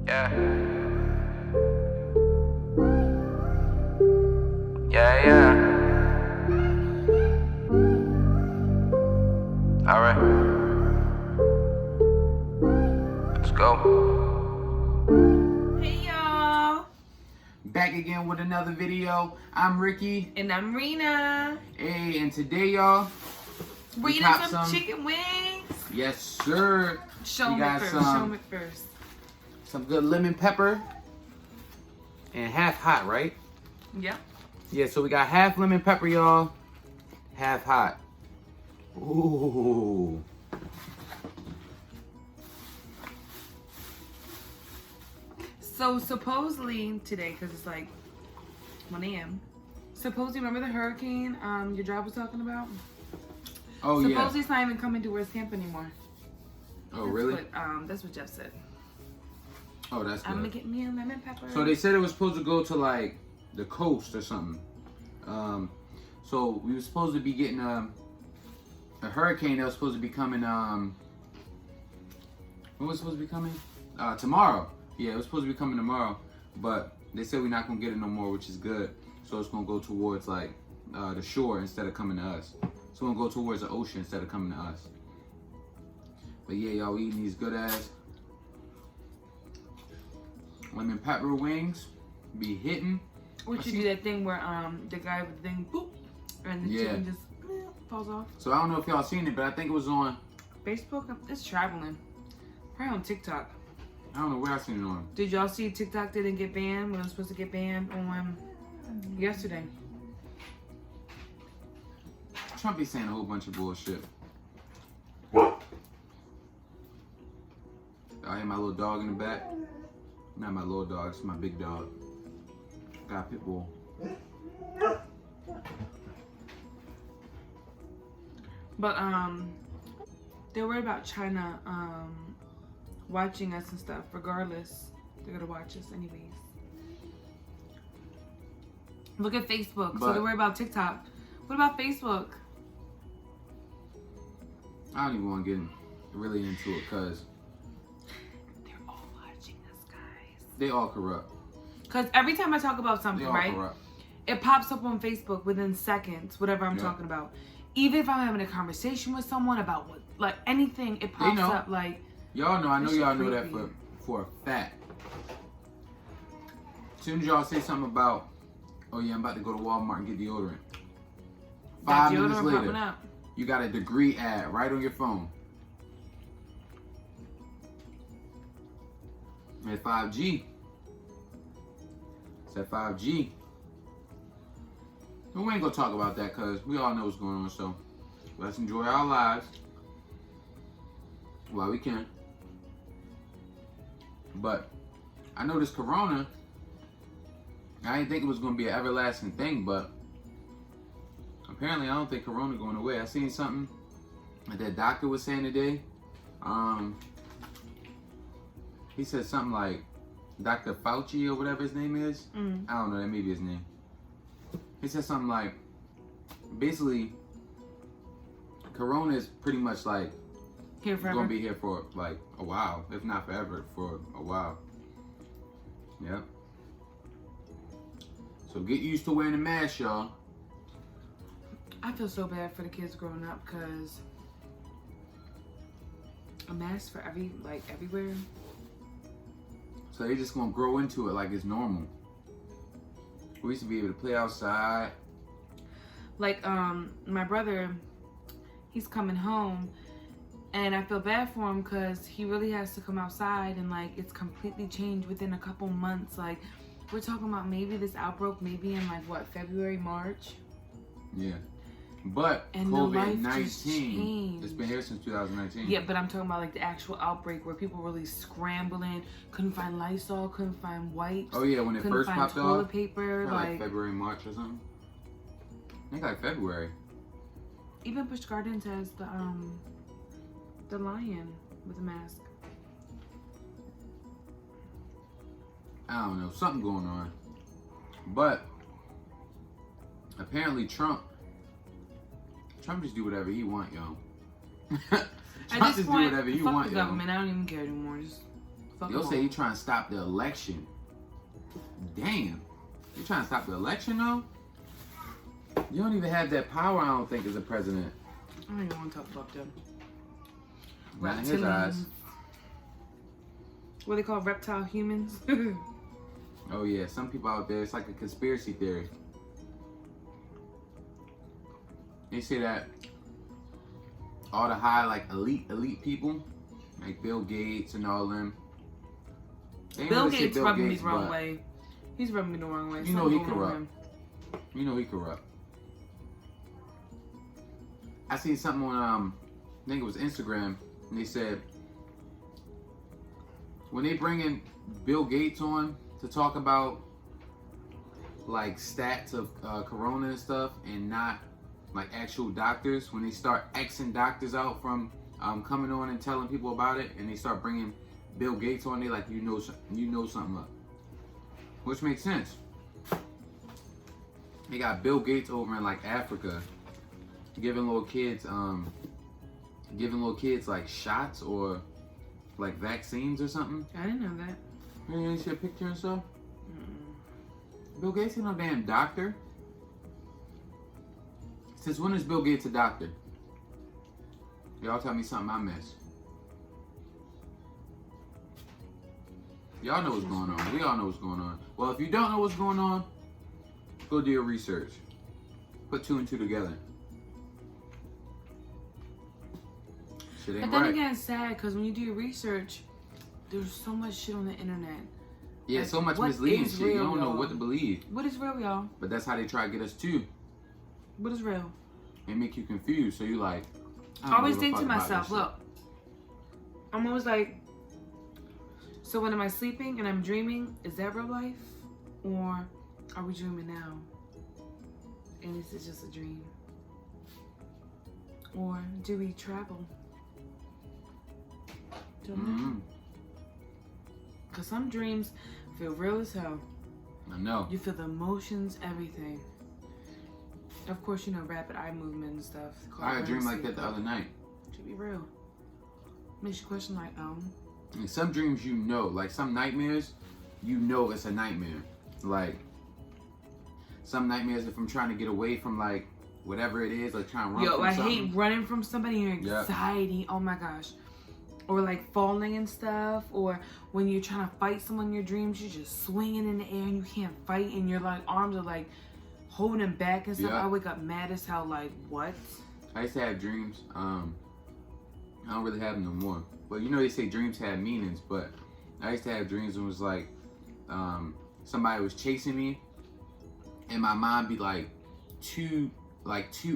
Yeah. Yeah, yeah. Alright. Let's go. Hey y'all. Back again with another video. I'm Ricky. And I'm Rena. Hey, and today, y'all, we eating some chicken wings. Yes, sir. Show me first. Some good lemon pepper. And half hot, right? Yep. Yeah, so we got half lemon pepper, y'all. Half hot. Ooh. So supposedly today, because it's like 1 a.m. Supposedly, remember the hurricane your job was talking about? Oh, yeah. Supposedly it's not even coming to West Camp anymore. Oh, really? That's what Jeff said. Oh, that's good. I'm gonna get me a lemon pepper. So they said it was supposed to go to like the coast or something. So we were supposed to be getting a hurricane that was supposed to be coming. When was it supposed to be coming? Tomorrow. Yeah, it was supposed to be coming tomorrow, but they said we're not gonna get it no more, which is good. So it's gonna go towards like the shore instead of coming to us. It's gonna go towards the ocean instead of coming to us. But yeah, y'all, we eating these good ass lemon pepper wings. Be hitting. What you do that thing where the guy with the thing boop and the chicken just falls off. So I don't know if y'all seen it, but I think it was on Facebook. It's traveling. Probably on TikTok. I don't know where I seen it on. Did y'all see TikTok didn't get banned when it was supposed to get banned on yesterday? Trump be saying a whole bunch of bullshit. I hear my little dog in the back. Not my little dog, it's my big dog. Got a pit bull. But they're worried about China watching us and stuff. Regardless, they're gonna watch us anyways. Look at Facebook. So they're worried about TikTok. What about Facebook? I don't even want to get really into it because they're all watching us, guys. They all corrupt. Because every time I talk about something, right, corrupt. It pops up on Facebook within seconds, whatever I'm talking about. Even if I'm having a conversation with someone about what, like anything, it pops up like. Y'all know, I know y'all know that for a fact. As soon as y'all say something about, oh yeah, I'm about to go to Walmart and get deodorant. 5 minutes later, you got a degree ad right on your phone. At 5G. It's at 5G. But we ain't gonna talk about that because we all know what's going on. So let's enjoy our lives while we can. But I know this corona, I didn't think it was gonna be an everlasting thing, but apparently I don't think corona going away. I seen something that doctor was saying today. He said something like Dr. Fauci or whatever his name is. I don't know, that may be his name. He said something like, basically, corona is pretty much like here forever. Gonna be here for like a while, if not forever, for a while. Yep. So get used to wearing a mask, y'all. I feel so bad for the kids growing up because a mask for everywhere. So they're just gonna grow into it like it's normal. We used to be able to play outside. Like my brother, he's coming home. And I feel bad for him because he really has to come outside and like it's completely changed within a couple months. Like we're talking about maybe this outbreak maybe in like what, February, March? Yeah. But and COVID-19, it's been here since 2019. Yeah, but I'm talking about like the actual outbreak where people were really scrambling, couldn't find Lysol, couldn't find wipes. Oh yeah, when it first popped off. Toilet paper, like February, March or something. I think like February. Even Busch Gardens has the lion with a mask. I don't know, something going on. But apparently Trump just do whatever he want, yo. Trump just do whatever he want, the government. I don't even care anymore. Just Fuck You'll 'em say all. you trying to stop the election. Damn. You trying to stop the election though? You don't even have that power, I don't think, as a president. I don't even want to talk about them. Not in his Reptilians. eyes. What they call reptile humans? Oh yeah, some people out there, it's like a conspiracy theory. They say that all the high, like elite people, like Bill Gates and all them. They ain't Bill really say Gates Bill rubbing me Gates, the wrong but way. He's rubbing me the wrong way. You know he Something going on with corrupt. him. You know he corrupt. I seen something on I think it was Instagram, and they said when they bring in Bill Gates on to talk about like stats of corona and stuff, and not like actual doctors, when they start Xing doctors out from coming on and telling people about it, and they start bringing Bill Gates on, they like, you know something up, which makes sense. They got Bill Gates over in like Africa giving little kids like shots or like vaccines or something. I didn't know that. You didn't see a picture and stuff? Bill Gates ain't no damn doctor. Since when is Bill Gates a doctor? Y'all tell me something I missed. Y'all know what's going on. We all know what's going on. Well, if you don't know what's going on, go do your research. Put 2 and 2 together. Shit ain't But then right. again, it's sad because when you do your research, there's so much shit on the internet. Yeah, like, so much what misleading is shit. You real, don't know y'all? what to believe. What is real, y'all? But that's how they try to get us too. What is real? And make you confused. So you like, I always think to about myself, this shit. look, I'm always like, so when am I sleeping and I'm dreaming, is that real life? Or are we dreaming now? And this is just a dream? Or do we travel? Don't know. Mhm. Because some dreams feel real as hell. I know. You feel the emotions, everything. Of course, you know, rapid eye movement and stuff. I had a dream like that the other night. Should be real. Makes you question, like, And some dreams, you know, like some nightmares, you know it's a nightmare. Like some nightmares, if I'm trying to get away from like whatever it is, like trying to run yo, from I something. hate running from somebody and Yeah. anxiety. Oh my gosh. Or like falling and stuff. Or when you're trying to fight someone in your dreams, you're just swinging in the air and you can't fight, and your like arms are like holding them back and stuff. Yeah. I wake up mad as hell. Like, what? I used to have dreams. I don't really have them no more. But you know they say dreams have meanings. But I used to have dreams and it was like somebody was chasing me, and my mom be like 2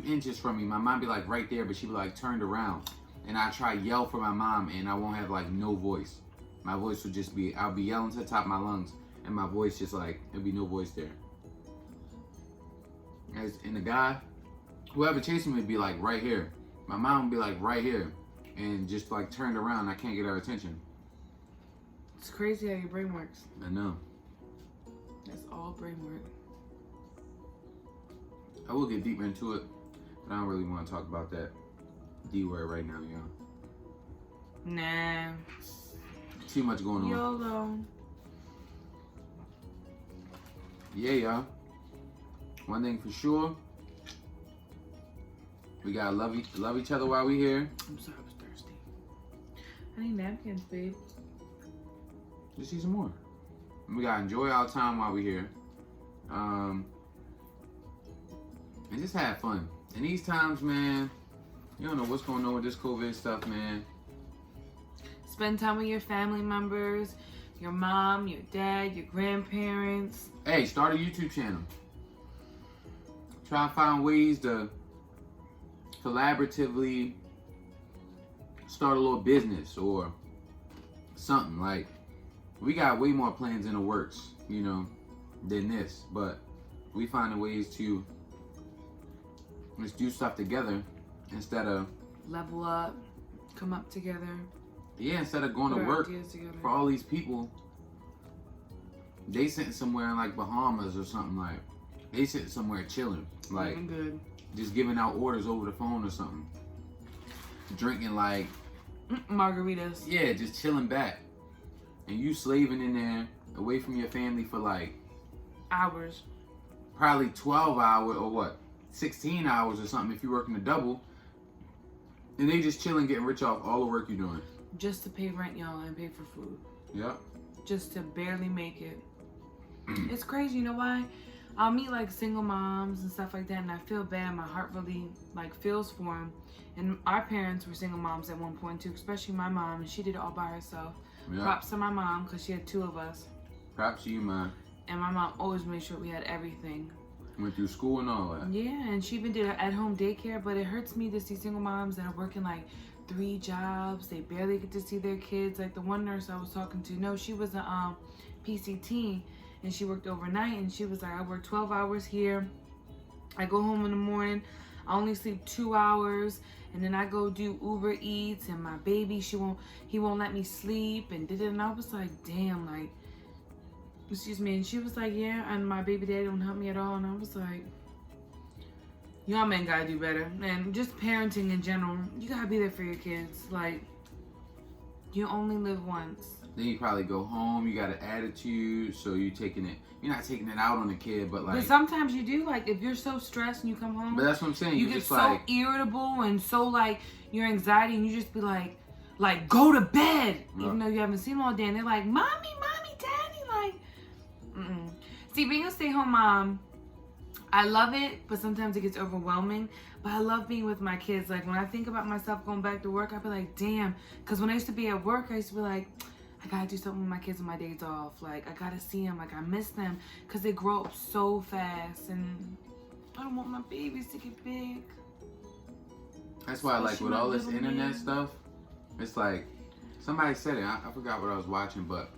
inches from me. My mom be like right there, but she be like turned around, and I try yell for my mom, and I won't have like no voice. My voice would just be, I'll be yelling to the top of my lungs, and my voice just like, there'd be no voice there. And the guy, whoever chasing me would be like right here. My mom would be like right here, and just like turned around. I can't get her attention. It's crazy how your brain works. I know. That's all brain work. I will get deeper into it, but I don't really want to talk about that D word right now, y'all. Nah. Too much going on. YOLO. Yeah, y'all. One thing for sure, we gotta love each other while we here. I'm sorry, I was thirsty. I need napkins, babe. Just need some more. And we gotta enjoy our time while we here. And just have fun. In these times, man, you don't know what's going on with this COVID stuff, man. Spend time with your family members, your mom, your dad, your grandparents. Hey, start a YouTube channel. Try to find ways to collaboratively start a little business or something. Like, we got way more plans in the works, you know, than this. But we finding ways to just do stuff together instead of Level up, come up together. Yeah, instead of going put to our work ideas together. for all these people. They sitting somewhere in like Bahamas or something, like they sitting somewhere chilling, like Looking good. just giving out orders over the phone or something, drinking like Margaritas. yeah, just chilling back. and you slaving in there away from your family for like Hours. probably 12 hours or what, 16 hours or something if you're working a double, and they just chilling, getting rich off all the work you're doing. Just to pay rent, y'all, and pay for food. Yep. Just to barely make it. It's crazy, you know why? I'll meet like single moms and stuff like that, and I feel bad. My heart really like feels for them. And our parents were single moms at one point too, especially my mom, and she did it all by herself. Yep. Props to my mom, because she had 2 of us. Props to you, man. And my mom always made sure we had everything. Went through school and all that. Yeah, and she even did at-home daycare, but it hurts me to see single moms that are working like 3 jobs. They barely get to see their kids. Like the one nurse I was talking to, no, she was a PCT, and she worked overnight, and she was like, I work 12 hours here. I go home in the morning. I only sleep 2 hours, and then I go do Uber Eats, and my baby, he won't let me sleep, and did it. And I was like, damn, like, excuse me. And she was like, yeah, and my baby daddy don't help me at all. And I was like, y'all men gotta do better. And just parenting in general, you gotta be there for your kids. Like, you only live once. Then you probably go home, you got an attitude, so you're not taking it out on the kid, but like. But sometimes you do, like, if you're so stressed and you come home. But that's what I'm saying. You get just so irritable and so, like, your anxiety, and you just be like, go to bed. Yeah. Even though you haven't seen them all day. And they're like, mommy, daddy, like. Mm-mm. See, being a stay-home mom, I love it, but sometimes it gets overwhelming. But I love being with my kids. Like, when I think about myself going back to work, I be like, damn. Because when I used to be at work, I used to be like, I gotta do something with my kids on my days off. Like, I gotta see them. Like, I miss them. Because they grow up so fast. And I don't want my babies to get big. That's why, like, with all this internet stuff, it's like, somebody said it. I forgot what I was watching, but.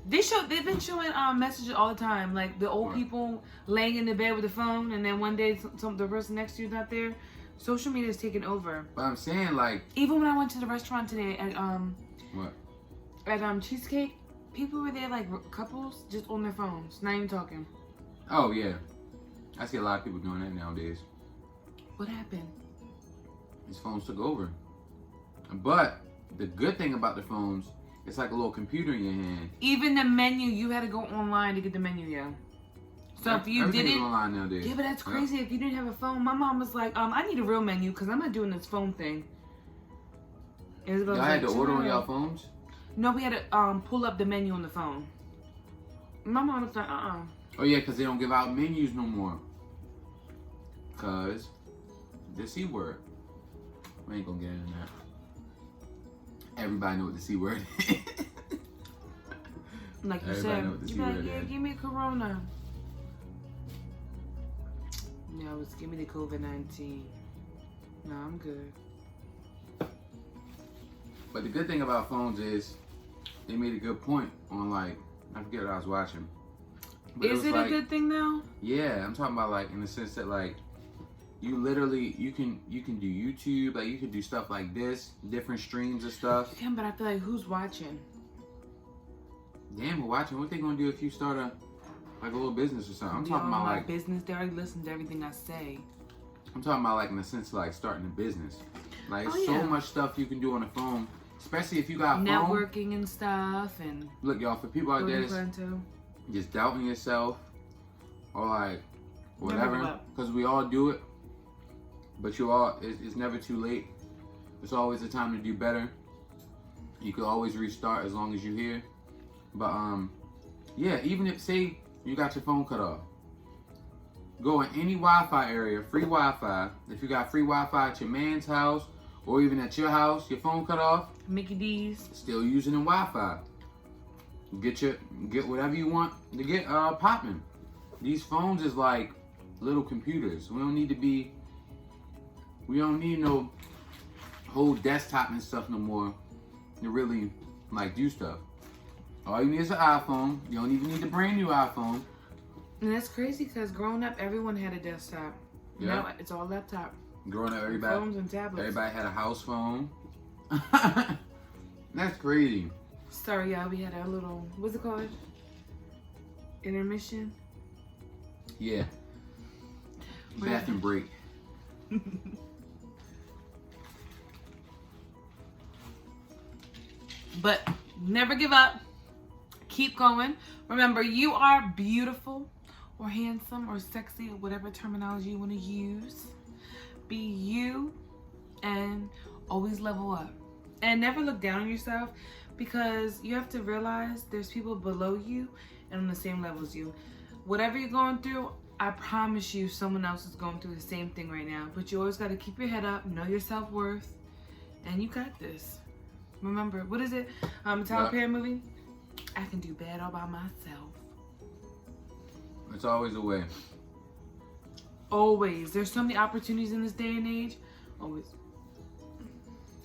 They've been showing messages all the time, like the old people laying in the bed with the phone, and then one day the person next to you is not there. Social media is taking over. But I'm saying, like, even when I went to the restaurant today at what? At Cheesecake, people were there like couples just on their phones, not even talking. Oh yeah, I see a lot of people doing that nowadays. What happened? These phones took over. But the good thing about the phones, it's like a little computer in your hand. Even the menu, you had to go online to get the menu, yeah. So if you didn't, online nowadays. Yeah, but that's crazy. If you didn't have a phone, my mom was like, I need a real menu because I'm not doing this phone thing. Y'all had to order on y'all phones? No, we had to pull up the menu on the phone. My mom was like, Oh yeah, because they don't give out menus no more. Because the C word. We ain't gonna get into that. Everybody know what the C word is. Like you said, you like, yeah, give me a Corona. No, it's give me the COVID-19. No, I'm good. But the good thing about phones is they made a good point on, like, I forget what I was watching. But is it like, a good thing though? Yeah, I'm talking about, like, in the sense that, like, you literally, you can do YouTube, like, you can do stuff like this, different streams of stuff. You can, but I feel like who's watching? Damn, we're watching. What they gonna do if you start a little business or something? I'm talking about, like, business. They already listen to everything I say. I'm talking about, like, in the sense of, like, starting a business. Like, Oh, yeah. so much stuff you can do on the phone, especially if you got a phone. Networking and stuff, and Look, y'all, for people out there that's just doubting yourself or, like, whatever, because we all do it, but it's never too late. It's always a time to do better. You can always restart as long as you're here. But, yeah, even if, say, you got your phone cut off, go in any Wi-Fi area, free Wi-Fi. If you got free Wi-Fi at your man's house or even at your house, your phone cut off, Mickey D's, still using the Wi-Fi. Get whatever you want to get popping. These phones is like little computers. We don't need no whole desktop and stuff no more to really like do stuff. All you need is an iPhone. You don't even need the brand new iPhone. And that's crazy because growing up, everyone had a desktop. Yeah. Now it's all laptop. Growing up, Phones and tablets. Everybody had a house phone. That's crazy. Sorry, y'all. We had our little, what's it called? Intermission? Yeah. Bathroom break. But never give up. Keep going. Remember, you are beautiful or handsome or sexy or whatever terminology you want to use. Be you and always level up. And never look down on yourself, because you have to realize there's people below you and on the same level as you. Whatever you're going through, I promise you someone else is going through the same thing right now. But you always got to keep your head up, know your self-worth, and you got this. Remember, what is it? Tyler Perry movie? I can do bad all by myself. It's always a way. Always. There's so many opportunities in this day and age. Always.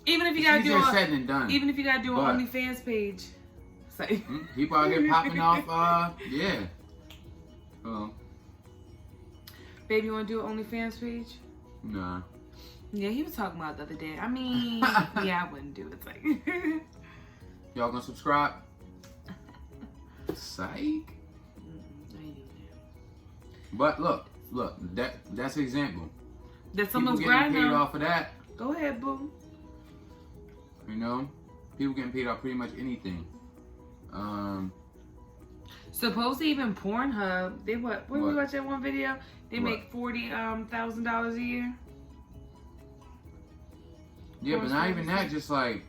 Even if you gotta do said than done. Even if you gotta do an OnlyFans page. Say. People out here popping off. Yeah. Well. Baby, you wanna do an OnlyFans page? Nah. Yeah, he was talking about it the other day. I mean, yeah, I wouldn't do it. It's like. Y'all gonna subscribe? Psych. But look, that's an example. That someone's people getting grinding paid off of that. Go ahead, boo. You know, people getting paid off pretty much anything. Supposed to even Pornhub, they what? Where we watch that one video? They make $40,000 a year. Yeah, but not even that. Just like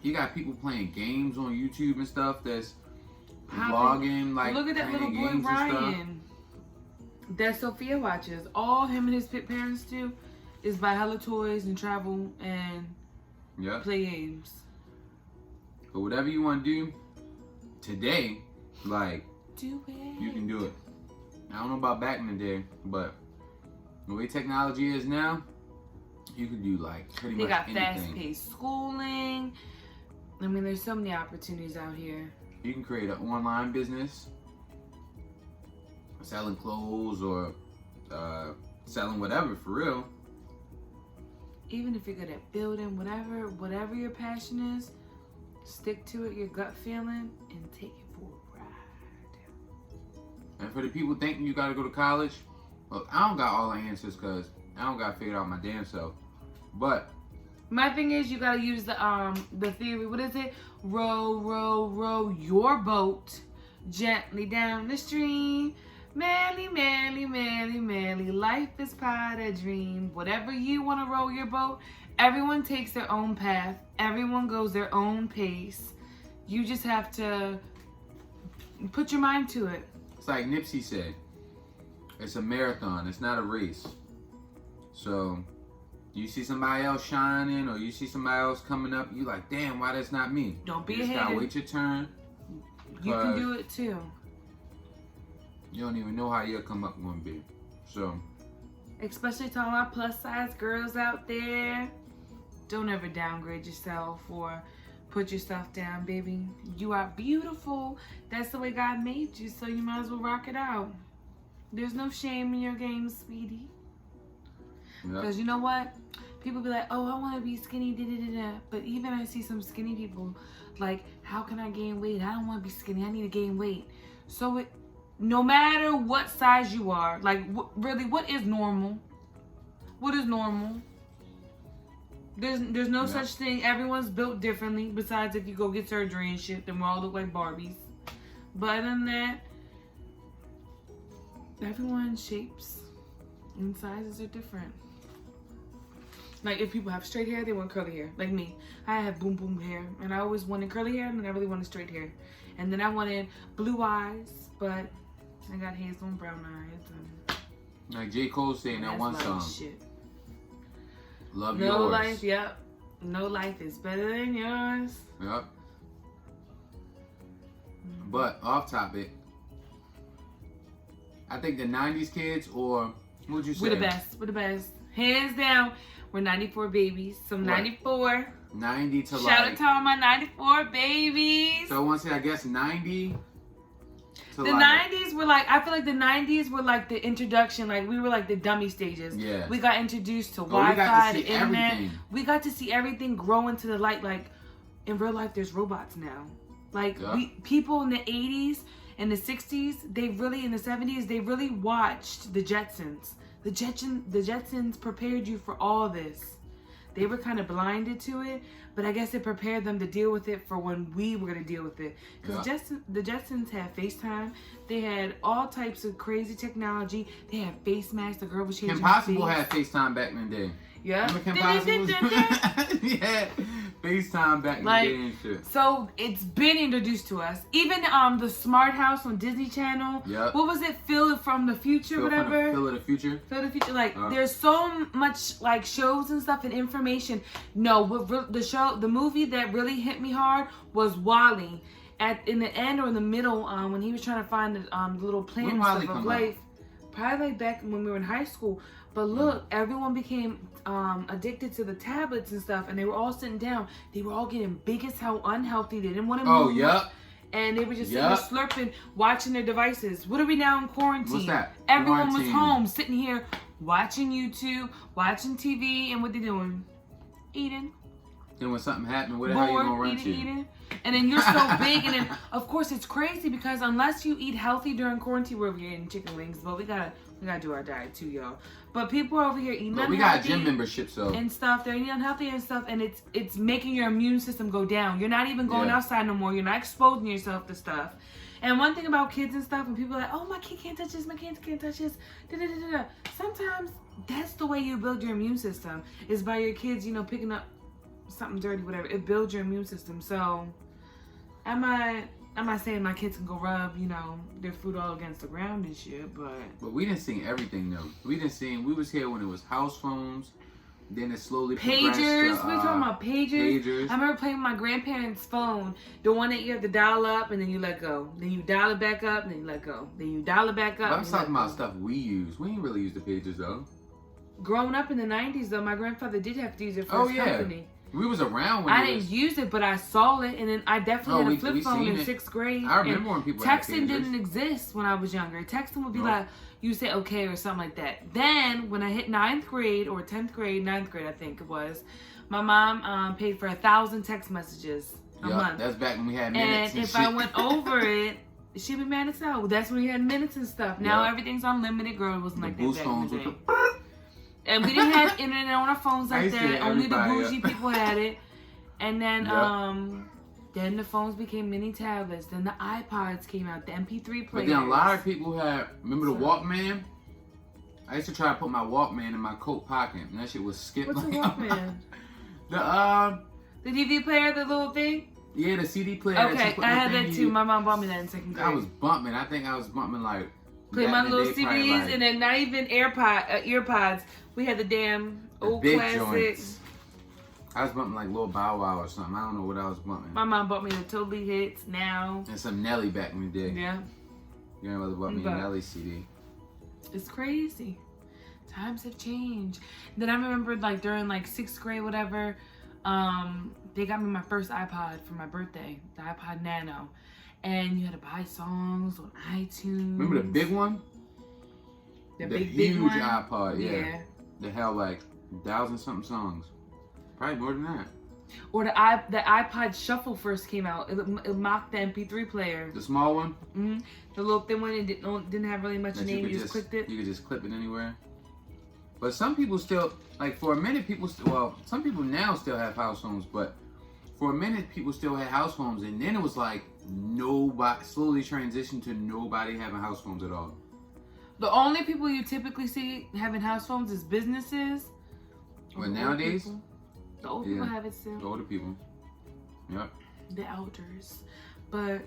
you got people playing games on YouTube and stuff. That's vlogging, like look at that little boy Ryan that Sophia watches. All him and his parents do is buy hella toys and travel and play games. But whatever you want to do today, like do it. You can do it. I don't know about back in the day, but the way technology is now, you can do like pretty much anything. They got fast-paced schooling. I mean, there's so many opportunities out here. You can create an online business, selling clothes or selling whatever for real. Even if you're good at building, whatever your passion is, stick to it, your gut feeling, and take it for a ride. And for the people thinking you gotta go to college, look, I don't got all the answers because I don't got figured out my damn self. But my thing is, you gotta use the theory. What is it? Row, row, row your boat gently down the stream. Merrily, merrily, merrily, merrily. Life is but a dream. Whatever you want to row your boat, everyone takes their own path. Everyone goes their own pace. You just have to put your mind to it. It's like Nipsey said, it's a marathon. It's not a race. So you see somebody else shining or you see somebody else coming up, you like, damn, why that's not me? Don't be you just gotta wait your turn. You can do it too. You don't even know how you'll come up gonna be. So, especially to all my plus size girls out there, don't ever downgrade yourself or put yourself down, baby. You are beautiful. That's the way God made you, so you might as well rock it out. There's no shame in your game, sweetie. Because you know what? People be like, oh, I want to be skinny, da-da-da-da. But even I see some skinny people, like, how can I gain weight? I don't want to be skinny. I need to gain weight. So no matter what size you are, like, really, what is normal? What is normal? There's no such thing. Everyone's built differently. Besides, if you go get surgery and shit, then we all look like Barbies. But other than that, everyone's shapes and sizes are different. Like, if people have straight hair, they want curly hair. Like me. I have boom boom hair. And I always wanted curly hair, and then I really wanted straight hair. And then I wanted blue eyes, but I got hazel and brown eyes. And like J. Cole saying that one song. Shit. Love no yours. No life, yep. No life is better than yours. Yep. But, off topic, I think the 90s kids, or what would you say? We're the best. We're the best. Hands down. We're 94 babies. So 94. 90 to Shout out to all my 94 babies. So I want to say, I guess 90 to the 90s were like, I feel like the 90s were like the introduction. Like, we were like the dummy stages. Yeah. We got introduced to Wi-Fi, the internet. Everything. We got to see everything grow into the light. Like, in real life, there's robots now. Like, people in the 80s and the 60s, they really, in the 70s, they really watched the Jetsons. The Jetsons prepared you for all this. they were kind of blinded to it, but I guess it prepared them to deal with it for when we were going to deal with it. Because the Jetsons had FaceTime. They had all types of crazy technology. They had face masks. The girl was changing Kim Possible her face. had FaceTime back in the day. Yeah. Remember Kim Possible? Yeah. FaceTime back in the day and shit. So it's been introduced to us. Even the Smart House on Disney Channel. Yep. What was it? Phil from the Future, whatever. Phil of the Future. Phil of the Future. Like there's so much like shows and stuff and information. No, the movie that really hit me hard was WALL-E. In the end or in the middle, when he was trying to find the little plant and stuff of life. Probably like back when we were in high school. But look, everyone became addicted to the tablets and stuff, and they were all sitting down. They were all getting big as hell, unhealthy. They didn't want to move. Oh, yep. And they were just sitting there slurping, watching their devices. What are we now in quarantine? What's that? Everyone was home, sitting here, watching YouTube, watching TV, and what they doing? Eating. Then when something happened, where the hell you gonna run to? Eating. And then you're so big, and then of course it's crazy because unless you eat healthy during quarantine, we're eating chicken wings, but we gotta do our diet too, y'all. But people are over here eating unhealthy. We got gym memberships, so and stuff. They're eating unhealthy and stuff, and it's making your immune system go down. You're not even going outside no more. You're not exposing yourself to stuff. And one thing about kids and stuff, when people are like, "Oh, my kid can't touch this. My kid can't touch this." Sometimes that's the way you build your immune system is by your kids, picking up something dirty, whatever. It builds your immune system. So, I'm not saying my kids can go rub, their food all against the ground and shit, but we didn't see everything though. We was here when it was house phones. Then it slowly pagers. progressed to, We're talking about pagers. Pagers. I remember playing with my grandparents' phone, the one that you have to dial up and then you let go. Then you dial it back up and then you let go. Then you dial it back up. But I'm talking about stuff we use. We didn't really use the pagers though. Growing up in the 90s though, my grandfather did have to use it for his company. We was around when I didn't use it, but I saw it, and then I definitely had a flip phone in 6th grade. I remember when people had texting didn't exist when I was younger. Texting would be like, you say okay or something like that. Then when I hit 9th grade or 10th grade, 9th grade I think it was, my mom paid for 1,000 text messages a month. That's back when we had minutes and if shit. I went over it, she'd be mad as hell. That's when we had minutes and stuff. Now everything's unlimited. Girl, it wasn't like that back in the day. And we didn't have internet on our phones like that. Only the bougie people had it. And then then the phones became mini tablets. Then the iPods came out, the MP3 players. But then a lot of people had, remember the Walkman? I used to try to put my Walkman in my coat pocket, and that shit was skipped. What's a Walkman? The DVD player, the little thing? Yeah, the CD player. Okay, I had that too. My mom bought me that in 2nd grade. I was bumping. I think I was bumping like. Play my little CDs and then not even earpods. We had the damn old classic. Joints. I was bumping like Lil Bow Wow or something. I don't know what I was bumping. My mom bought me the Totally Hits now. And some Nelly back in the day. Yeah. Grandmother bought me a Nelly CD. It's crazy. Times have changed. Then I remember like during like 6th grade, whatever, they got me my first iPod for my birthday, the iPod Nano. And you had to buy songs on iTunes. Remember the big one? The huge big one? iPod, yeah. They had like 1,000-something songs. Probably more than that. Or the iPod Shuffle first came out. It mocked the MP3 player. The small one? Mm-hmm. The little thin one, it didn't have really much name. You just clicked it. You could just clip it anywhere. But some people still, like for a minute, some people now still have house phones, but for a minute, people still had house phones, and then it was like nobody, slowly transitioned to nobody having house phones at all. The only people you typically see having house phones is businesses. But nowadays, people. The old people have it still. The older people. Yep. The elders. But,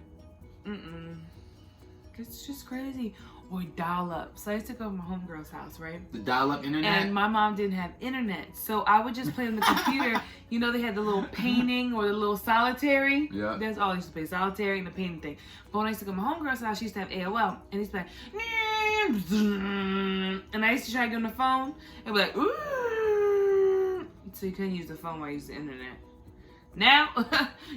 it's just crazy. Or dial-up. So I used to go to my homegirl's house, right? The dial-up internet? And my mom didn't have internet. So I would just play on the computer. You know, they had the little painting or the little solitary. Yeah. That's all I used to play, solitary and the painting thing. But when I used to go to my homegirl's house, she used to have AOL. And he used to be like, and I used to try to get on the phone. And be like, ooh. So you couldn't use the phone while you used the internet. Now,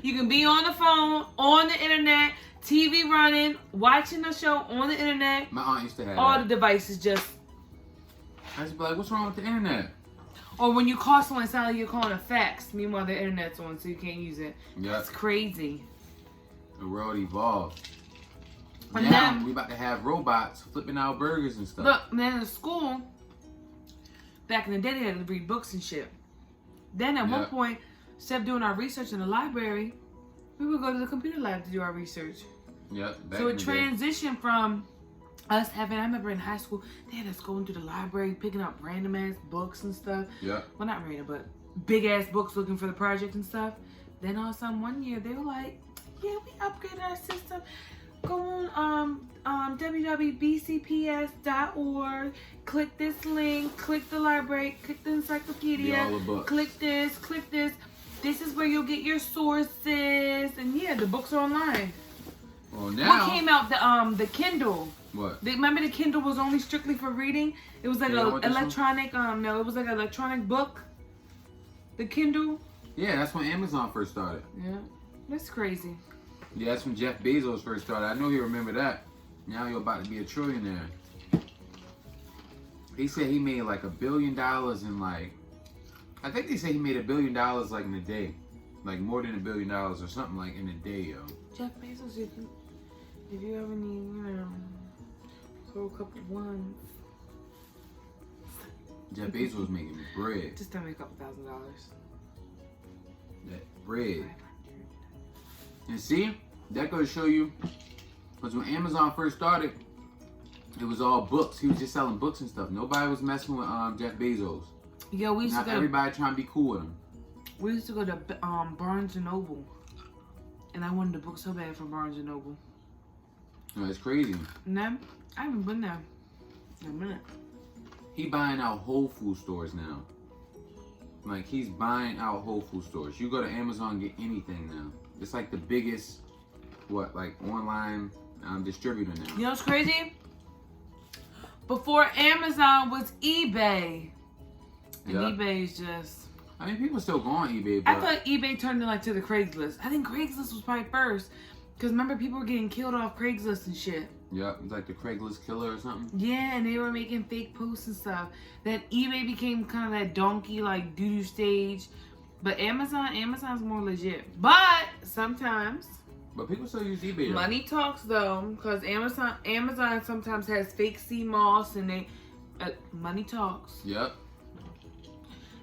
you can be on the phone, on the internet, TV running, watching the show on the internet. My aunt used to have all the devices just. I used to be like, what's wrong with the internet? Or when you call someone, it sounds like you're calling a fax. Meanwhile, the internet's on, so you can't use it. Yep. That's crazy. The world evolved. And now, then, we about to have robots flipping out burgers and stuff. Look, then in school, back in the day, they had to read books and shit. Then at one point, instead of doing our research in the library, we would go to the computer lab to do our research. Yep. So it transitioned from us having, I remember in high school, they had us going to the library, picking up random ass books and stuff. Yeah. Well, not random, but big ass books looking for the project and stuff. Then all of a sudden one year, they were like, yeah, we upgraded our system. Go on www.bcps.org, click this link, click the library, click the encyclopedia, click this. This is where you'll get your sources. And yeah, the books are online. Well, now. What came out? The Kindle. What? Remember the Kindle was only strictly for reading? It was like an electronic, no, it was like an electronic book. The Kindle. Yeah, that's when Amazon first started. Yeah, that's crazy. Yeah, that's when Jeff Bezos first started. I know you remember that. Now you're about to be a trillionaire. He said he made like $1 billion in like, I think they say he made $1 billion like in a day. Like more than $1 billion or something like in a day, yo. Jeff Bezos, if you ever need, throw a couple ones. Jeff Bezos was making bread. Just tell me a couple $1,000. That bread. And see, that goes to show you, because when Amazon first started, it was all books. He was just selling books and stuff. Nobody was messing with Jeff Bezos. Yo, we used Not to go. everybody trying to be cool with him. We used to go to Barnes and Noble, and I wanted a book so bad from Barnes and Noble. No, it's crazy. And then I haven't been there in a minute. He buying out Whole Food stores now. Like he's buying out Whole Food stores. You go to Amazon and get anything now. It's like the biggest, online distributor now. You know what's crazy? Before Amazon was eBay. And eBay is just... I mean, people still go on eBay, but... I thought eBay turned to the Craigslist. I think Craigslist was probably first. Because remember, people were getting killed off Craigslist and shit. Yep, it's like the Craigslist killer or something. Yeah, and they were making fake posts and stuff. Then eBay became kind of that donkey, like, doo-doo stage. But Amazon's more legit. But sometimes... But people still use eBay, though. Money talks, though. Because Amazon sometimes has fake sea moss and they... money talks. Yep.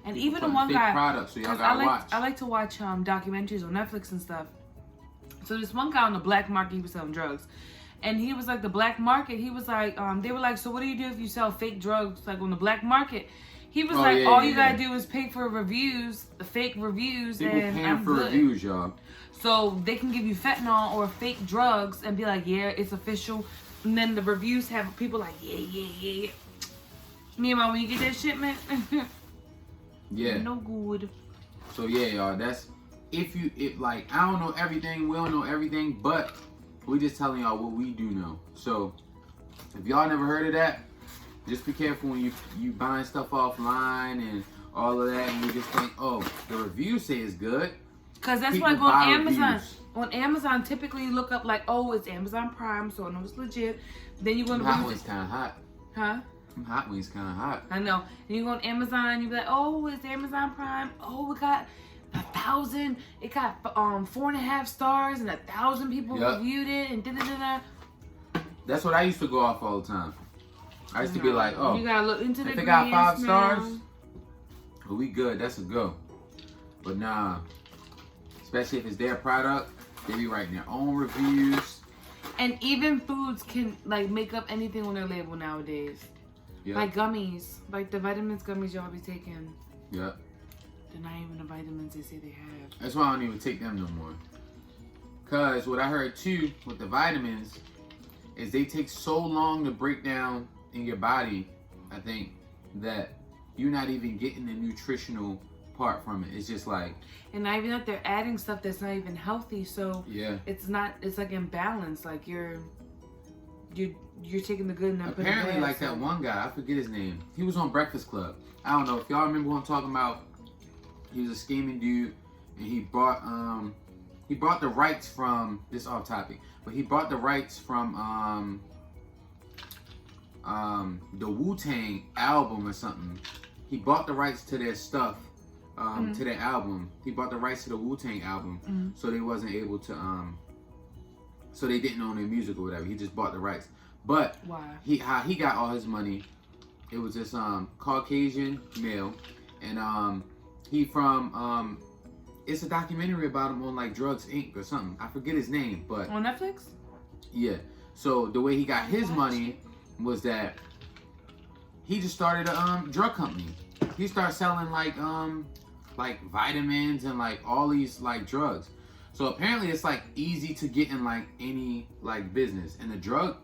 And even the one guy... products, so y'all gotta watch. I like to watch documentaries on Netflix and stuff. So this one guy on the black market, he was selling drugs. And he was like, the black market, he was like, they were like, so what do you do if you sell fake drugs, like on the black market? He was all you gotta do is pay for reviews, the fake reviews, people and paying I'm for good. reviews, y'all. So they can give you fentanyl or fake drugs and be like, yeah, it's official. And then the reviews have people like, yeah. Meanwhile, when you get that shipment, yeah, no good. So yeah, y'all, that's if I don't know everything, we don't know everything, but we just telling y'all what we do know. So if y'all never heard of that, just be careful when you buying stuff offline and all of that, and you just think, oh, the reviews say it's good. Cause that's why I go on Amazon. On Amazon, typically you look up like, oh, it's Amazon Prime, so I know it's legit. Then you go to hot wings kind of hot. Huh? Hot wings kind of hot. I know. And you go on Amazon, you be like, oh, it's Amazon Prime. Oh, we got 1,000. It got 4.5 stars and 1,000 people reviewed it and da. That's what I used to go off all the time. I used to be like, oh, you gotta look into the if it got 5 stars, well, we good. That's a go. But nah, especially if it's their product, they be writing their own reviews. And even foods can like make up anything on their label nowadays. Yep. Like gummies, like the vitamins gummies y'all be taking. Yep. They're not even the vitamins they say they have. That's why I don't even take them no more. Cause what I heard too with the vitamins is they take so long to break down in your body. I think that you're not even getting the nutritional part from it. It's just like, and not even that they're adding stuff that's not even healthy. So yeah, it's like imbalance. Like you're taking the good and not putting the bad. Apparently, like that one guy, I forget his name. He was on Breakfast Club. I don't know if y'all remember who I'm talking about. He was a scheming dude, and he bought the rights from this off topic, but he bought the rights from the Wu-Tang album or something. He bought the rights to their stuff, to their album. He bought the rights to the Wu-Tang album, so they wasn't able to so they didn't own their music or whatever. He just bought the rights. But how he got all his money, it was this Caucasian male, and He from it's a documentary about him on like Drugs Inc. or something. I forget his name, but On Netflix? yeah. So the way he got his money was that he just started a drug company. He started selling like vitamins and like all these like drugs. So apparently it's like easy to get in like any like business. And the drug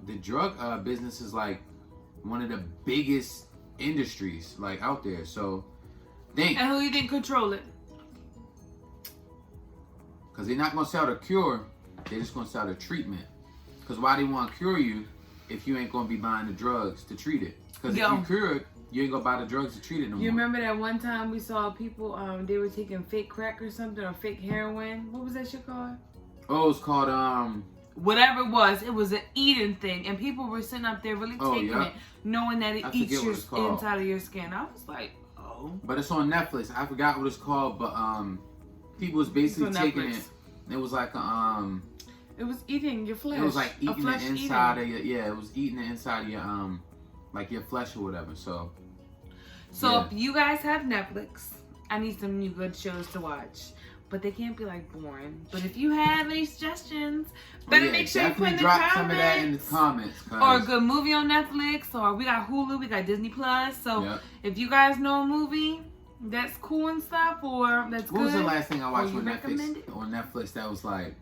business is like one of the biggest industries like out there. So think. And who you think control it? Because they're not going to sell the cure. They're just going to sell the treatment. Because why they want to cure you if you ain't going to be buying the drugs to treat it? Because if you cure it, you ain't going to buy the drugs to treat it no more. You remember that one time we saw people, they were taking fake crack or something, or fake heroin? What was that shit called? Oh, it's called, whatever it was an eating thing. And people were sitting up there really taking it, knowing that it eats your inside of your skin. I was like, oh. But it's on Netflix. I forgot what it's called, but, people was basically taking it. It was like it was eating your flesh. It was like eating the inside of your it was eating the inside of your like your flesh or whatever. So if you guys have Netflix, I need some new good shows to watch. But they can't be like boring. But if you have any suggestions, better make sure you put in the comments. Some of that in the comments. Or a good movie on Netflix, or we got Hulu, we got Disney Plus. So if you guys know a movie that's cool and stuff, or that's good. What was the last thing I watched on Netflix? On Netflix, that was like.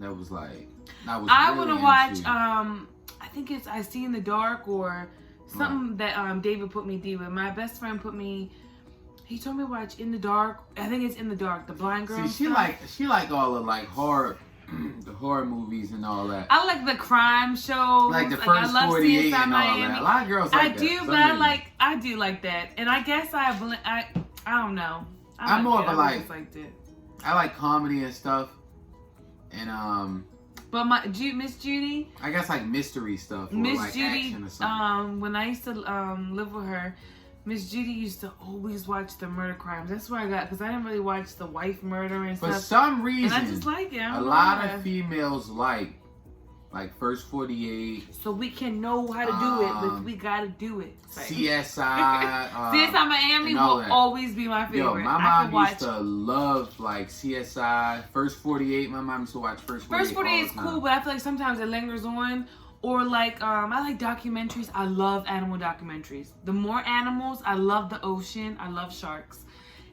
I want to watch. I think it's I See in the Dark or something that David put me with. My best friend put me. He told me to watch In the Dark. I think it's In the Dark. The blind girl. See, she like all the like horror. The horror movies and all that. I like the crime shows. Like the first 48 and all that. A lot of girls like that. I do, but I do like that. And I guess I don't know. I'm more of a like I like comedy and stuff. And but Miss Judy, I guess like mystery stuff or Miss like Judy, action or something. when I used to live with her, Miss Judy used to always watch the murder crimes. That's where I got, because I didn't really watch the wife murder and stuff. For some reason, and I just like it. A lot of females like First 48. So we can know how to do it, but we gotta do it. CSI. CSI Miami will always be my favorite. Yo, my mom used to love like CSI. First 48. My mom used to watch First 48. First 48 is cool, but I feel like sometimes it lingers on. Or like, I like documentaries. I love animal documentaries. The more animals, I love the ocean. I love sharks.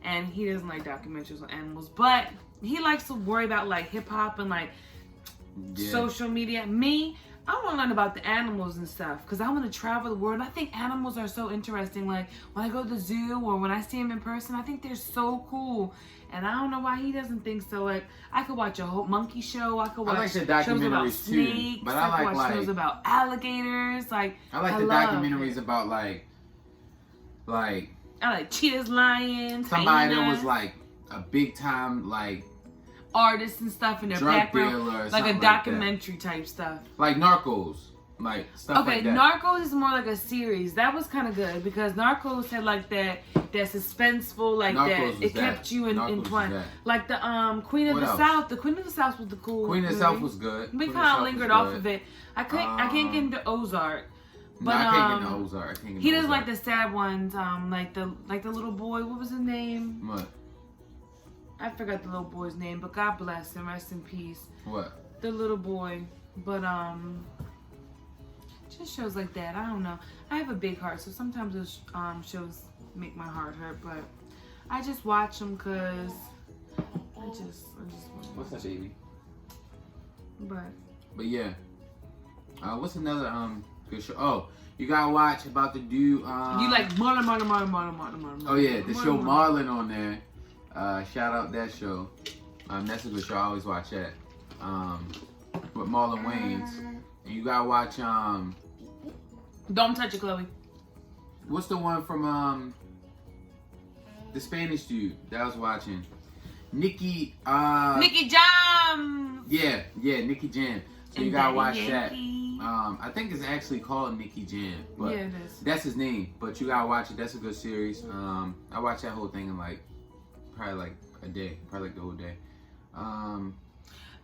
And he doesn't like documentaries on animals. But he likes to worry about like hip hop and like social media. Me, I want to learn about the animals and stuff. Because I want to travel the world. I think animals are so interesting. Like when I go to the zoo or when I see them in person, I think they're so cool. And I don't know why he doesn't think so. Like, I could watch a whole monkey show. I could watch shows about snakes. But I could watch shows about alligators. Like, I like the documentaries about like I like cheetahs, lions, somebody hyenas. that was like a big time like artists and stuff in their background, like a documentary type stuff, like Narcos. Like stuff like that. Narcos is more like a series. That was kind of good because Narcos had like that suspenseful, like Narcos that. It kept you in twine. Like the Queen of the South. The Queen of the South was the cool. Queen of the South was good. We kind of lingered off of it. I can't get into Ozark. But I can't get into Ozark. He does like the sad ones. Like the little boy. What was his name? What? I forgot the little boy's name, but God bless him. Rest in peace. What? The little boy. But just shows like that. I don't know. I have a big heart, so sometimes those shows make my heart hurt. But I just watch them because I just What's that, baby? But yeah. What's another good show? Oh, you gotta watch about the dude. You like Marlon. Oh yeah, the show Marlon on there. Shout out that show. That's a good show. I always watch that. With Marlon Wayans. And you gotta watch Don't touch it, Chloe. What's the one from the Spanish dude that I was watching? Nicky Jam. Yeah, Nicky Jam. So you gotta watch that. I think it's actually called Nicky Jam, but yeah, it is. That's his name. But you gotta watch it. That's a good series. I watched that whole thing in probably like a day, probably like the whole day.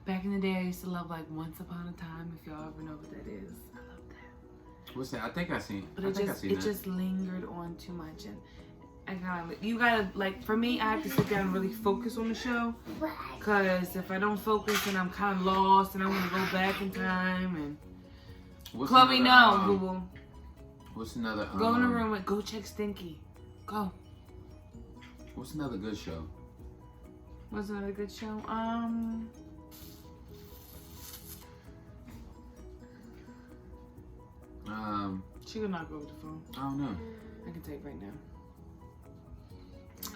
Back in the day, I used to love like Once Upon a Time. If y'all ever know what that is, I love that. What's that? I think I seen. But it just lingered on too much, and I kind of, you gotta, like, for me, I have to sit down and really focus on the show. Because if I don't focus, then I'm kind of lost and I want to go back in time. And Chloe, no, Google. What's another? Go in the room and go check Stinky. Go. What's another good show? What's another good show? She could not go with the phone. I don't know. I can tell you right now.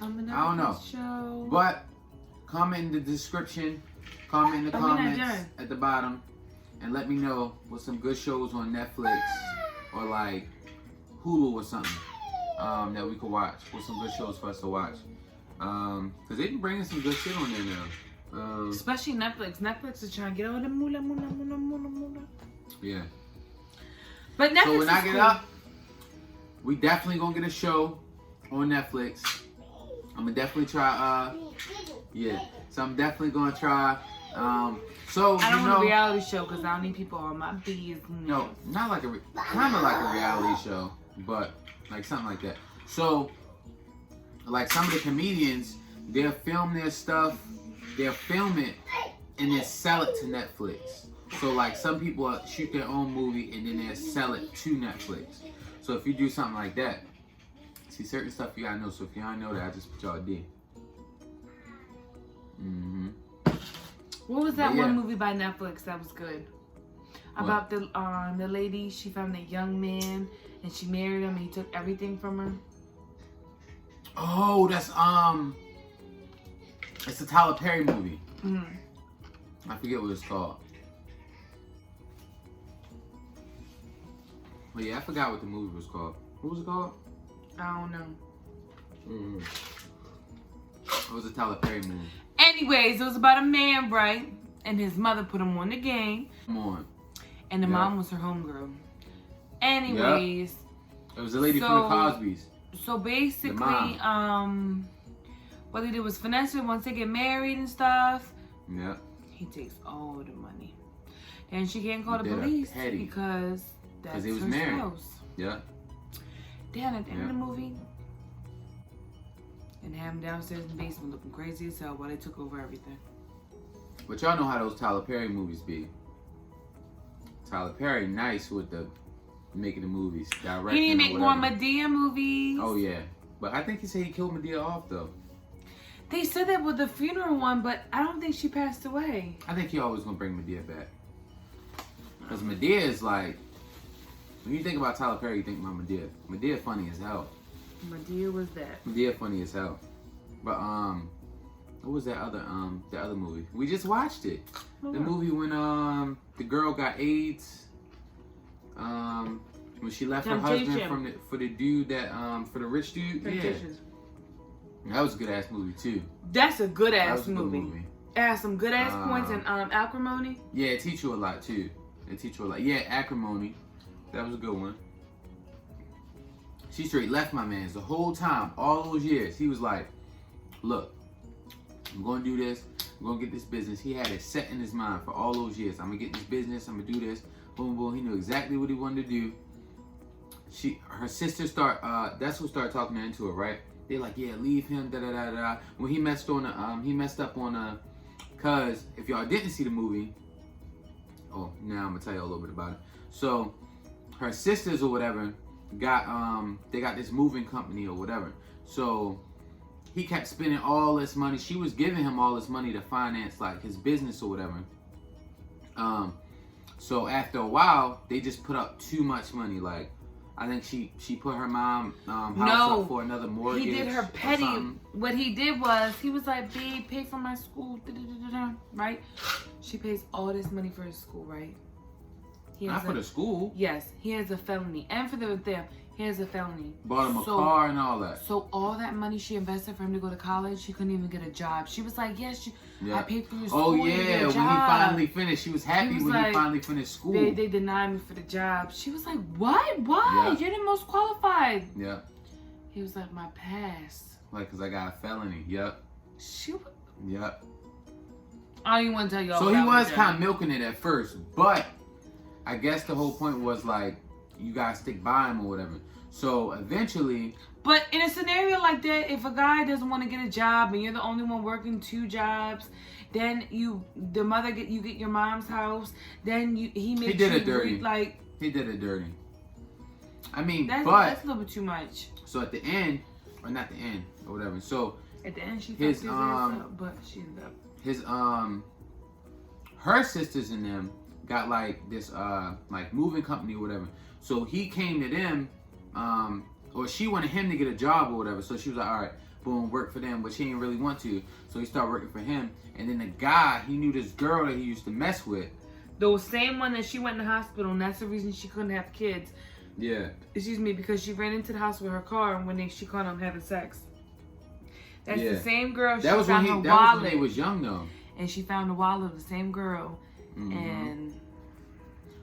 I don't know. Show. But comment in the description, comment in the comments at the bottom, and let me know what some good shows on Netflix or like Hulu or something that we could watch. What's some good shows for us to watch? Cause they been bringing some good shit on there now. Especially Netflix. Netflix is trying to get all the moolah. Yeah. But Netflix so when I is get cool. up, we definitely gonna get a show on Netflix. I'm gonna definitely try. Yeah. So I'm definitely gonna try. So I don't you know, want a reality show because I don't need people on my business. No, not like kind of like a reality show, but like something like that. So, like some of the comedians, they'll film their stuff, they'll film it, and then sell it to Netflix. So like some people shoot their own movie and then they'll sell it to Netflix. So if you do something like that, see certain stuff you gotta know. So if you don't know that, I just put y'all D. What was that Yeah. one movie by Netflix that was good? About the lady, she found a young man and she married him and he took everything from her. Oh, that's it's a Tyler Perry movie. I forget what it's called. But yeah, I forgot what the movie was called. What was it called? I don't know. It was a Tyler Perry movie. Anyways, it was about a man, right? And his mother put him on the game. Come on. And the mom was her homegirl. Anyways. It was a lady from the Cosbys. So basically, what they did was finesse it once they get married and stuff. Yeah. He takes all the money. And she can't call the police because that's he was her married. spouse. Yeah. Then at the end of the movie, and have him downstairs in the basement looking crazy as hell while they took over everything. But y'all know how those Tyler Perry movies be. Tyler Perry nice with the making the movies, directing. He need to make more Madea movies. Oh yeah, but I think he said he killed Madea off though. They said that with the funeral one, but I don't think she passed away. I think he always gonna bring Madea back. Cause Madea is like, when you think about Tyler Perry, you think about Madea. Madea funny as hell. Madea was that. Madea funny as hell. But what was that other movie? We just watched it. The movie when the girl got AIDS. When she left her husband for the dude that for the rich dude. Temptations. Yeah. That was a good ass movie too. That's a good ass movie. It has some good ass points and acrimony. Yeah, it teach you a lot too. It teach you a lot. Yeah, acrimony. That was a good one. She straight left my man the whole time, all those years. He was like, look, I'm going to do this. I'm going to get this business. He had it set in his mind for all those years. I'm going to get this business. I'm going to do this. Boom, boom. He knew exactly what he wanted to do. Her sister that's who started talking her into it, right? They're like, yeah, leave him, da-da-da-da. When he messed up on cause if y'all didn't see the movie, now I'm going to tell you a little bit about it. So, her sisters or whatever, they got this moving company or whatever. So he kept spending all this money. She was giving him all this money to finance like his business or whatever. So after a while, they just put up too much money. Like I think she put her mom house up for another mortgage. He did her petty. What he did was he was like, babe, pay for my school, right? She pays all this money for his school, right? Not for the school. Yes, he has a felony. And for he has a felony. Bought him a car and all that. So all that money she invested for him to go to college, she couldn't even get a job. She was like, yes, I paid for your school. Oh yeah, when he finally finished, she was happy when he finally finished school. They denied me for the job. She was like, what? Why? Yeah. You're the most qualified. Yeah. He was like, my past. Like, cause I got a felony. Yep. Yep. I don't even want to tell y'all. So he was kind of milking it at first, but I guess the whole point was like, you gotta stick by him or whatever. So eventually, But in a scenario like that, if a guy doesn't want to get a job and you're the only one working 2 jobs, then you get your mom's house. Then he makes did you it dirty. like he did it dirty. I mean, that's but a little bit too much. so at the end, or not the end, or whatever. So At the end, she fucked his his ass up, but she ended up. his her sisters and them got like this like moving company or whatever. So he came to them, or she wanted him to get a job or whatever. So she was like, all right, boom, work for them, but she didn't really want to. So he started working for him. And then the guy, he knew this girl that he used to mess with. The same one that she went in the hospital, and that's the reason she couldn't have kids. Yeah. Excuse me, because she ran into the house with her car when she caught him having sex. That's Yeah. the same girl. That was when found he. her That was wallet, when he was young though. and she found the wallet of the same girl. Mhm. And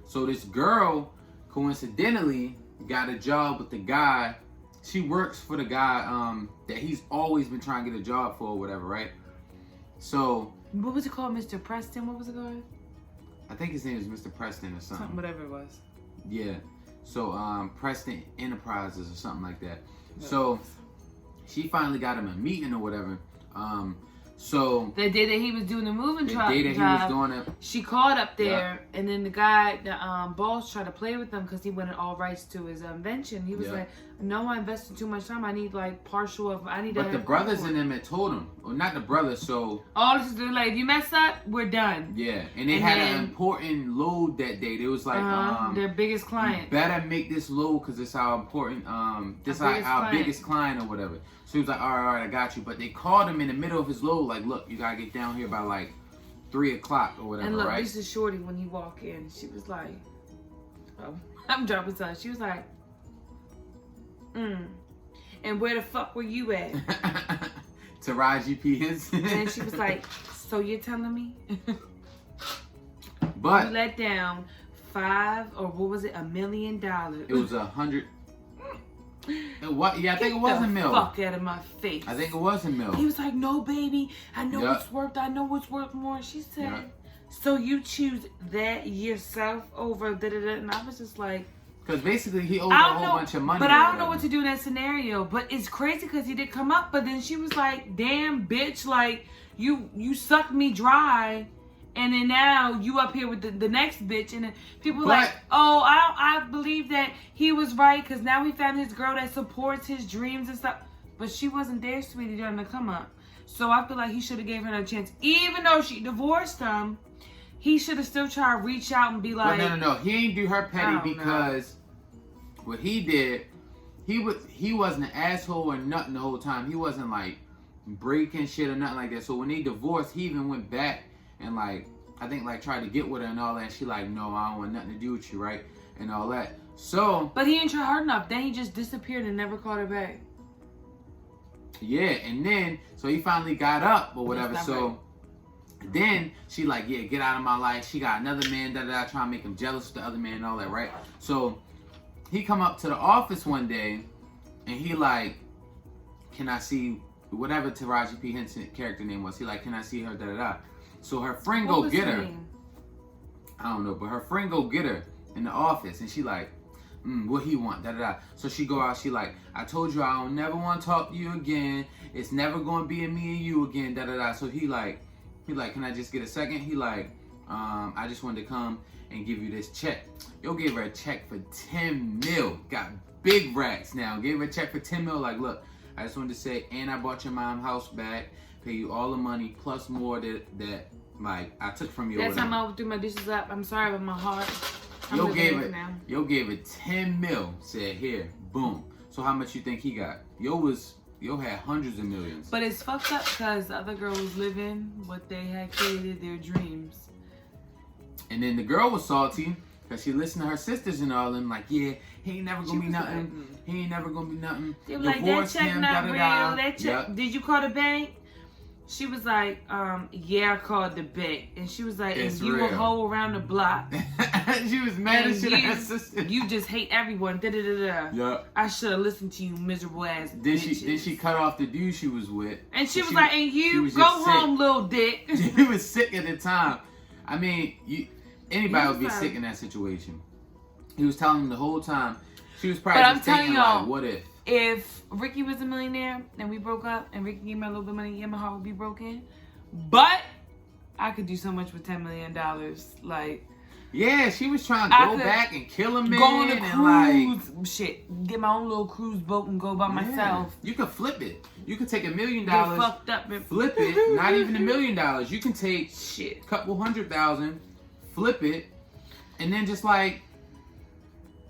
So this girl, coincidentally, got a job with the guy. She works for the guy that he's always been trying to get a job for or whatever, right? So what was it called, Mr. Preston? What was it called? I think his name is Mr. Preston or something. Whatever it was. Yeah. So Preston Enterprises or something like that. So she finally got him a meeting or whatever. So The day that he was doing the moving the truck day that he was doing it, she called up there, and then the guy, the boss, tried to play with him because he wanted all rights to his invention. He was like, "No, I invested too much time. I need like partial of. I need." but the brothers in them had told him, or not the brothers. So all this is like, if you mess up, we're done. yeah, and they had an important load that day. They was like, their biggest client. better make this load because it's our important, this our biggest client or whatever. So he was like, all right, I got you. But they called him in the middle of his load, like, look, you gotta get down here by like 3 o'clock or whatever, And look, right? this is Shorty when he walked in. She was like, oh, I'm dropping something. She was like, and where the fuck were you at? Taraji P. Henson. And she was like, so you're telling me? But you let down $1 million. it was 100. What? Yeah, I think it was a mil. Fuck out of my face. I think it was a mil. He was like, no, baby, I know it's worth. I know it's worth more. She said, so you choose that yourself over da da da. And I was just like, because basically he owed a whole bunch of money. But I don't know what to do in that scenario. But it's crazy because he did come up. But then she was like, damn, bitch, like you sucked me dry. And then now you up here with the next bitch, and then people like, oh, I believe that he was right because now he found his girl that supports his dreams and stuff. But she wasn't there, sweetie, during the come up. So I feel like he should have gave her a chance, even though she divorced him. He should have still tried to reach out and be like, no, he ain't do her petty because what he did, he wasn't an asshole or nothing the whole time. He wasn't like breaking shit or nothing like that. So when they divorced, he even went back and like, I think like tried to get with her and all that. And she like, no, I don't want nothing to do with you, right? And all that. So. But he didn't try hard enough. Then he just disappeared and never called her back. Yeah, and then, so he finally got up or whatever. So then she like, yeah, get out of my life. She got another man, trying to make him jealous of the other man and all that, right? So he come up to the office one day and he like, can I see whatever Taraji P. Henson character name was? He like, can I see her, da da da. So her friend go get her. I don't know, but her friend go get her in the office, and she like, what he want, da da da. So she go out, she like, I told you I don't never want to talk to you again. It's never gonna be a me and you again, da da da. So he like, can I just get a second? He like, I just wanted to come and give you this check. Yo gave her a check for 10 mil. Got big racks now. Gave her a check for 10 mil. Like, look, I just wanted to say, and I bought your mom's house back. Pay you all the money plus more that like I took from you. That time I threw my dishes up. I'm sorry, but my heart. Yo gave it 10 mil. Said here, boom. So how much you think he got? Yo had hundreds of millions. But it's fucked up because the other girl was living what they had created, their dreams. And then the girl was salty because she listened to her sisters and all them like, yeah, he ain't never gonna be nothing. Like, he ain't never gonna be nothing. They were like, that check not real. That check. Did you call the bank? She was like, yeah, I called the bank. And she was like, it's and you real. a hoe around the block. She was mad as shit at her sister. You just hate everyone. Da da da da. Yeah. I should have listened to you, miserable ass Then bitches. she cut off the dude she was with. And she was like, and you go home, little dick. She was sick at the time. I mean, anybody would be sick in that situation. He was telling him the whole time. She was probably But just I'm thinking, telling y'all, like, what if? If Ricky was a millionaire and we broke up and Ricky gave me a little bit of money, yeah, my heart would be broken. But I could do so much with $10 million. Like, yeah, she was trying to go back and kill a man. Go on a and cruise, like, shit, get my own little cruise boat and go by myself. You could flip it. You could take $1 million, Get fucked up and flip it. Not even $1 million. You can take shit, a couple $100,000, flip it, and then just like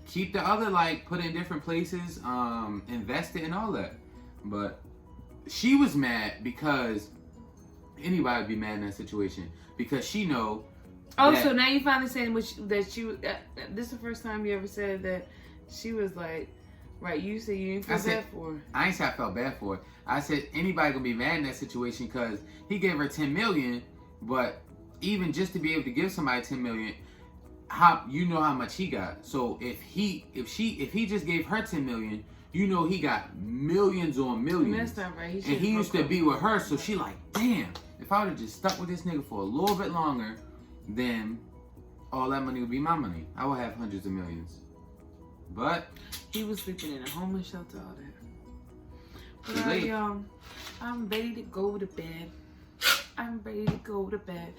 keep the other, like put it in different places, invest it and all that. But she was mad because anybody would be mad in that situation because she know. Oh, so now you finally saying that she was. This is the first time you ever said that she was like, right? You said you didn't feel bad for her. I ain't said I felt bad for her. I said anybody gonna be mad in that situation because he gave her $10 million, but even just to be able to give somebody $10 million, how you know how much he got. So if he just gave her $10 million, you know he got millions on millions. That's not right. And he used to be with her, so she like, damn. If I would have just stuck with this nigga for a little bit longer, then all that money would be my money. I would have hundreds of millions. But he was sleeping in a homeless shelter, all that. But I'm ready to go to bed. I'm ready to go to bed.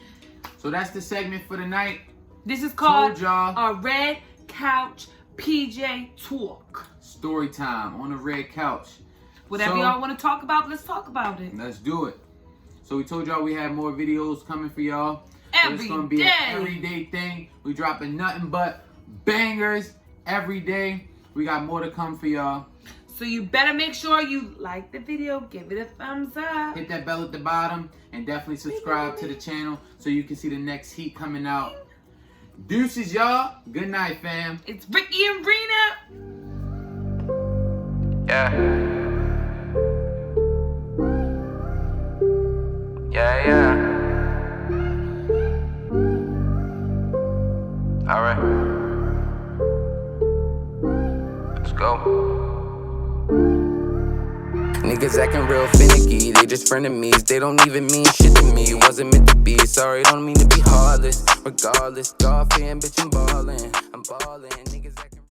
So that's the segment for the night. This is called y'all. a Red Couch PJ Talk. Story time on the red couch. Whatever y'all want to talk about, let's talk about it. Let's do it. So we told y'all we had more videos coming for y'all. Every it's gonna be day. an everyday thing. We dropping nothing but bangers every day. We got more to come for y'all. So you better make sure you like the video, give it a thumbs up. Hit that bell at the bottom and definitely subscribe to the channel so you can see the next heat coming out. Deuces, y'all. Good night, fam. It's Ricky and Rena. Yeah. Yeah. Alright. Let's go. Niggas acting real finicky, they just frenemies. They don't even mean shit to me, it wasn't meant to be. Sorry, don't mean to be heartless. Regardless, God fan, bitch, I'm ballin'. Niggas acting